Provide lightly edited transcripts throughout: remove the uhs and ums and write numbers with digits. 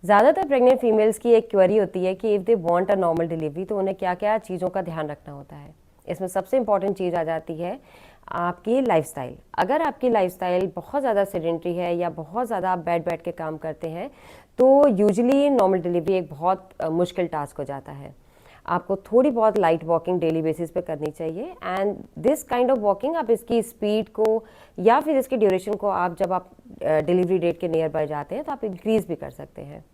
ज़्यादातर pregnant females की एक क्वेरी होती है कि if they want a normal delivery तो उन्हें क्या क्या चीज़ों का ध्यान रखना होता है। इसमें सबसे इंपॉर्टेंट चीज़ आ जाती है आपकी लाइफस्टाइल। अगर आपकी लाइफस्टाइल बहुत ज़्यादा सेडेंटरी है या बहुत ज़्यादा आप बैठ के काम करते हैं तो यूजुअली नॉर्मल डिलीवरी एक बहुत मुश्किल टास्क हो जाता है। आपको थोड़ी बहुत लाइट वॉकिंग डेली बेसिस पे करनी चाहिए and this kind of walking आप इसकी स्पीड को या फिर इसकी ड्यूरेशन को आप जब आप डिलीवरी डेट के नियर बाय जाते हैं तो आप इंक्रीज़ भी कर सकते हैं।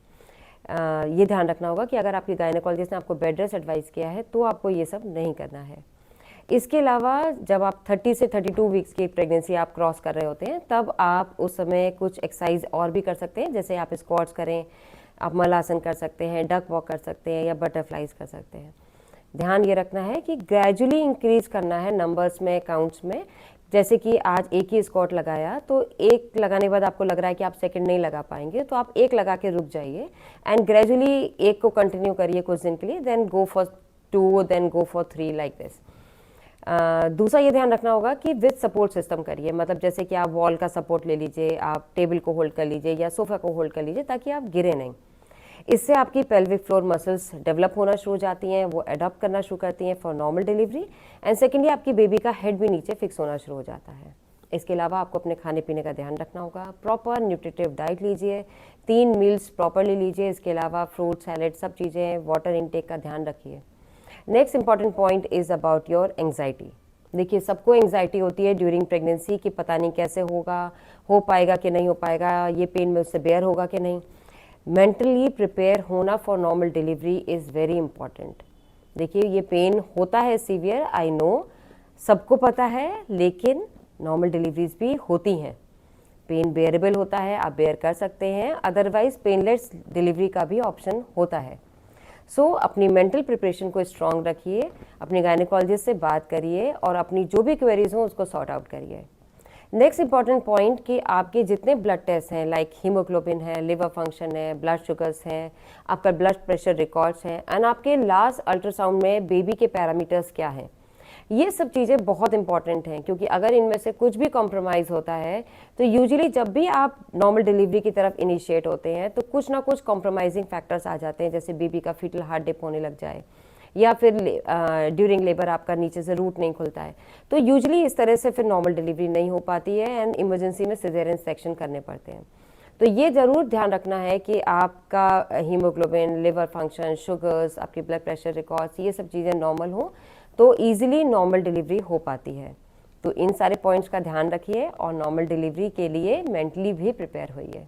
ये ध्यान रखना होगा कि अगर आपकी गायनेकोलॉजिस्ट ने आपको बेड रेस्ट एडवाइस किया है तो आपको ये सब नहीं करना है। इसके अलावा जब आप 30 से 32 वीक्स की प्रेगनेंसी आप क्रॉस कर रहे होते हैं तब आप उस समय कुछ एक्सरसाइज और भी कर सकते हैं, जैसे आप स्क्वाट्स करें, आप मलासन कर सकते हैं, डक वॉक कर सकते हैं या बटरफ्लाइज कर सकते हैं। ध्यान ये रखना है कि ग्रेजुअली इंक्रीज करना है नंबर्स में, काउंट्स में। जैसे कि आज एक ही स्क्वाट लगाया तो एक लगाने के बाद आपको लग रहा है कि आप सेकंड नहीं लगा पाएंगे तो आप एक लगा के रुक जाइए एंड ग्रेजुअली एक को कंटिन्यू करिए कुछ दिन के लिए, then go for 2, then go for 3 like this. दूसरा ये ध्यान रखना होगा कि विद सपोर्ट सिस्टम करिए, मतलब जैसे कि आप वॉल का सपोर्ट ले लीजिए, आप टेबल को होल्ड कर लीजिए या सोफा को होल्ड कर लीजिए ताकि आप गिरे नहीं। इससे आपकी पेल्विक फ्लोर मसल्स डेवलप होना शुरू हो जाती हैं, वो अडॉप्ट करना शुरू करती हैं for normal delivery and secondly आपकी बेबी का हेड भी नीचे फिक्स होना शुरू हो जाता है। इसके अलावा आपको अपने खाने पीने का ध्यान रखना होगा, प्रॉपर न्यूट्रिटिव डाइट लीजिए, 3 मील्स प्रॉपरली लीजिए। इसके अलावा फ्रूट, सैलेड, सब चीज़ें, वाटर इनटेक का ध्यान रखिए। Next important point is about your anxiety. देखिए, सबको एंग्जाइटी होती है ड्यूरिंग प्रेगनेंसी कि पता नहीं कैसे होगा, हो पाएगा कि नहीं हो पाएगा, ये पेन मुझसे बेयर होगा कि नहीं। मेंटली प्रिपेयर होना for normal delivery is very important. देखिए, ये पेन होता है सीवियर, आई नो, सबको पता है, लेकिन नॉर्मल डिलीवरीज भी होती हैं। पेन बेयरेबल होता है, आप बेयर कर सकते हैं, अदरवाइज पेनलेस डिलीवरी का भी ऑप्शन होता है। सो अपनी मेंटल प्रिपरेशन को स्ट्रांग रखिए, अपने गायनेकोलॉजिस्ट से बात करिए और अपनी जो भी क्वेरीज हों उसको सॉर्ट आउट करिए। नेक्स्ट इंपॉर्टेंट पॉइंट कि आपके जितने ब्लड टेस्ट हैं, लाइक हीमोग्लोबिन है, लिवर फंक्शन है, ब्लड शुगर्स हैं, आपका ब्लड प्रेशर रिकॉर्ड्स हैं एंड आपके लास्ट अल्ट्रासाउंड में बेबी के पैरामीटर्स क्या हैं, ये सब चीज़ें बहुत इंपॉर्टेंट हैं। क्योंकि अगर इनमें से कुछ भी कॉम्प्रोमाइज़ होता है तो यूजुअली जब भी आप नॉर्मल डिलीवरी की तरफ इनिशिएट होते हैं तो कुछ ना कुछ कॉम्प्रोमाइजिंग फैक्टर्स आ जाते हैं, जैसे बेबी का फीटल हार्ट डिप होने लग जाए या फिर ड्यूरिंग लेबर आपका नीचे से रूट नहीं खुलता है, तो यूजुअली इस तरह से फिर नॉर्मल डिलीवरी नहीं हो पाती है एंड इमरजेंसी में सिजेरियन सेक्शन करने पड़ते हैं। तो ये ज़रूर ध्यान रखना है कि आपका हीमोग्लोबिन, लिवर फंक्शन, शुगर्स, आपकी ब्लड प्रेशर रिकॉर्ड्स, ये सब चीज़ें नॉर्मल हो तो ईजिली नॉर्मल डिलीवरी हो पाती है। तो इन सारे पॉइंट्स का ध्यान रखिए और नॉर्मल डिलीवरी के लिए मेंटली भी प्रिपेयर होइए।